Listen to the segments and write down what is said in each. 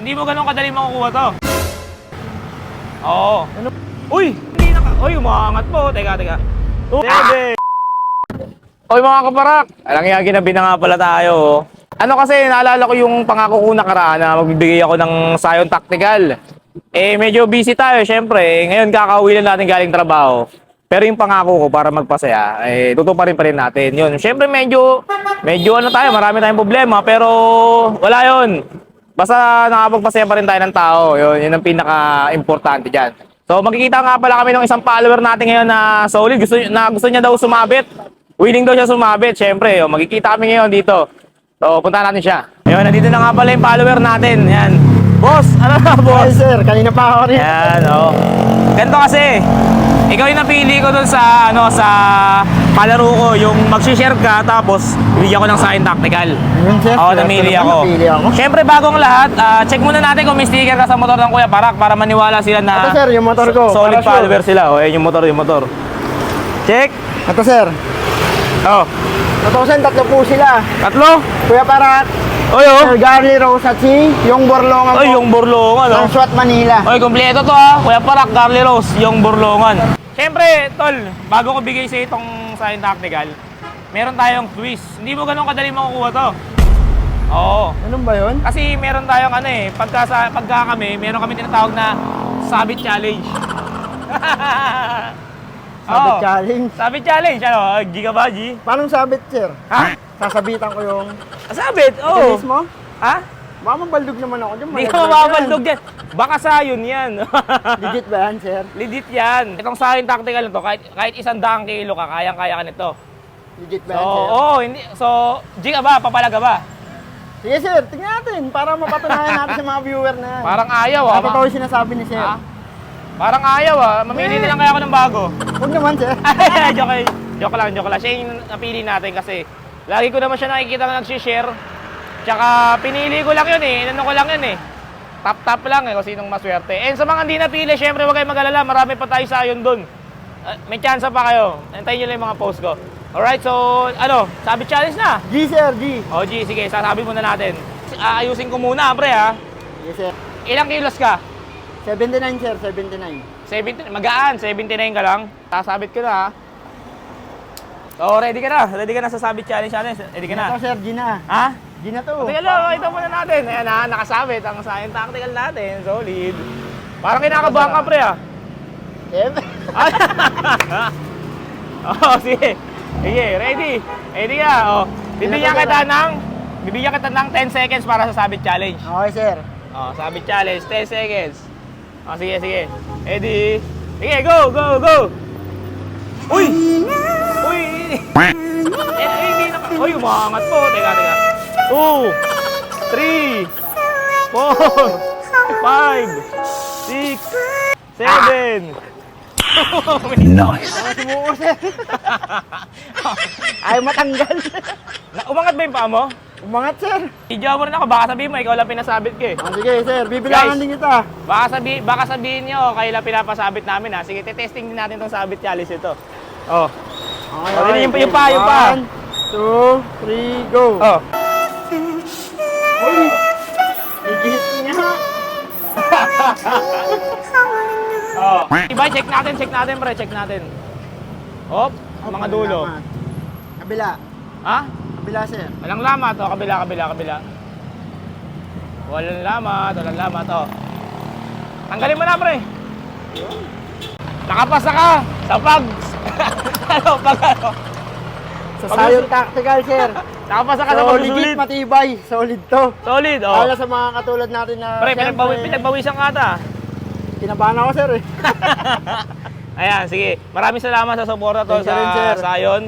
Hindi mo ganun kadali makukuha to. Oo. Ano? Uy! Hindi na ka. Uy, umaangat po. Teka. Bebe! Uy mga kaparak! Alang nga ginabi na nga pala tayo. Ano kasi, naalala ko yung pangako ko nakaraan na magbibigay ako ng Scion Tactical. Eh, medyo busy tayo, syempre. Ngayon kakauwi lang natin galing trabaho. Pero yung pangako ko para magpasaya, eh, tutuparin pa rin natin. Yun, syempre medyo ano tayo, marami tayong problema, pero wala yun. Basta nakapagpasaya pa rin tayo ng tao. Yun ang pinaka-importante dyan. So, magkikita nga pala kami ng isang follower natin ngayon na solid. Gusto niya daw sumabit. Willing daw siya sumabit, syempre. Magkikita kami ngayon dito. So, punta natin siya. Ayun, nandito na nga pala yung follower natin. Yan. Boss, ano na, boss? Hi sir, kanina pa ako rin. Yan, oh. Ganito kasi, ikaw yung napili ko dun sa, sa palaro ko, yung mag-share ka, tapos bibigyan ko ng Scion Tactical. Ayun sir. Oo, namili ako. Siyempre, bagong lahat, check muna natin kung may sticker ka sa motor ng Kuya Parak para maniwala sila na Ito sir, yung motor ko. solid para follower sila. O, yung motor. Check. Ito sir. Oh. 2,000, tatlo po sila. Tatlo. Kuya Parak, Oy, oh. Sir Garly Rose at si yung Borlongan Oy, po. yung Borlongan, oh. Ng SWAT Manila. Oy, kompleto to ha. Kuya Parak, Garly Rose, yung Borlongan. Siyempre, tol, bago ko bigay sa itong Scion Tactical, meron tayong twist. Hindi mo ganun kadali makukuha to. Oo. Anong ba yun? Kasi meron tayong pagka kami, meron kami tinatawag na Sabit Challenge. Sabit Oo. challenge. Sabit Challenge, ano? Gigabaji. Paano sabit sir? Ha? Sasabitan ko yung... Sabit, Ito oo. mismo? Ha? Baka mabaldog naman ako dyan. Hindi ka mababaldog yan. Baka sayon yan. Legit ba yan sir? Legit yan. Itong Scion Tactical na to, kahit 100 kilo ka, kayang-kaya ka nito. Legit ba So, yan sir? oo, hindi. So, G ka ba? Papalaga ba? Sige sir, tingnan natin para mapatunayan natin sa mga viewer na yan. Parang ayaw ah. Totoo yung sinasabi ni sir. Ha? Parang ayaw ah. Mamili na lang kaya ako ng bago. Huwag naman sir. Joke lang. Siya yung napili natin kasi lagi ko naman siya nakikita na nag-share. Tsaka pinili ko lang yun eh. Inano ko lang yun eh. Tap lang eh kung sinong maswerte. And sa mga hindi napili, syempre huwag kayong mag-alala. Marami pa tayo sa yun dun. May chance pa kayo. Antayin nyo lang yung mga post ko. Alright, so sabit challenge na. G sir, G. O G, sige, sasabi muna natin. Ayusin ko muna, pre ha. Yes sir. Ilang kilos ka? 79 sir, 79. 70, magaan, 79 ka lang. Sasabit ko na ha. So, ready ka na? Ready ka na sa sabit challenge natin? Ready ka na? Ito sir, G na. Ha? G na to. Teka lang, ito muna natin. Ayan ha, nakasabit ang Scion Tactical natin. Solid. Parang kinakabahan ka, pre ha. Oh, sige. Sige, ready. Ready ka. Oh. Bibigyan kita ng 10 seconds para sa sabit challenge. Okay sir. Oh, sabit challenge, 10 seconds. Oh, sige. Ready? Sige, go. Uy! Hindi na. Uy, umangat po. Teka. 2, 3, 4, 5, 6, 7. Nice. Sumuko sir. Ay matanggal. Umangat ba yung paa mo? Umangat sir. Idyo mo rin ako, baka sabihin mo, ikaw lang pinasabit ko eh. Sige sir, bibilangan Guys. din kita. Baka sabihin nyo, kayo lang pinapasabit namin ha. Sige, testing din natin itong sabit challenge ito. Oh. Okay, Yung pa. 1, 2, 3, go. Oh. Uy! Igit nga. Oh. Iba, check natin pre, check natin. Hop, mga dulo. Kabila. Ha? Kabila sir. Walang lamat, oh. Kabila. Walang lamat, oh. Tanggalin mo na, pre. Nakapasa ka sa pag... ano? Sa Scion Tactical sir. Nakapasa ka sa So, pagsusulit. legit, matibay. Solid to. Solid, oh. Lalo sa mga katulad natin na... Pre, syempre, pinagbawisan ka ata. Kinabahan ako sir eh. Ayan, sige. Maraming salamat sa suporta to Thank you rin, sir. sa Scion.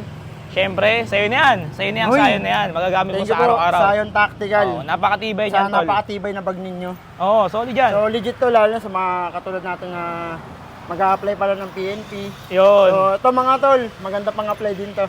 Siyempre, sa'yo na yan. Sa'yo na yung Uy. Scion na yan. Magagamit mo Thank you sa po, araw-araw. Scion Tactical. Oh, napakatibay Sa niyan, tol. napakatibay na bag ninyo. Oo, solid yan. So legit to lalo sa mga katulad natin na mag-a-apply pala ng PNP. Yun. So ito mga tol, maganda pang apply din to.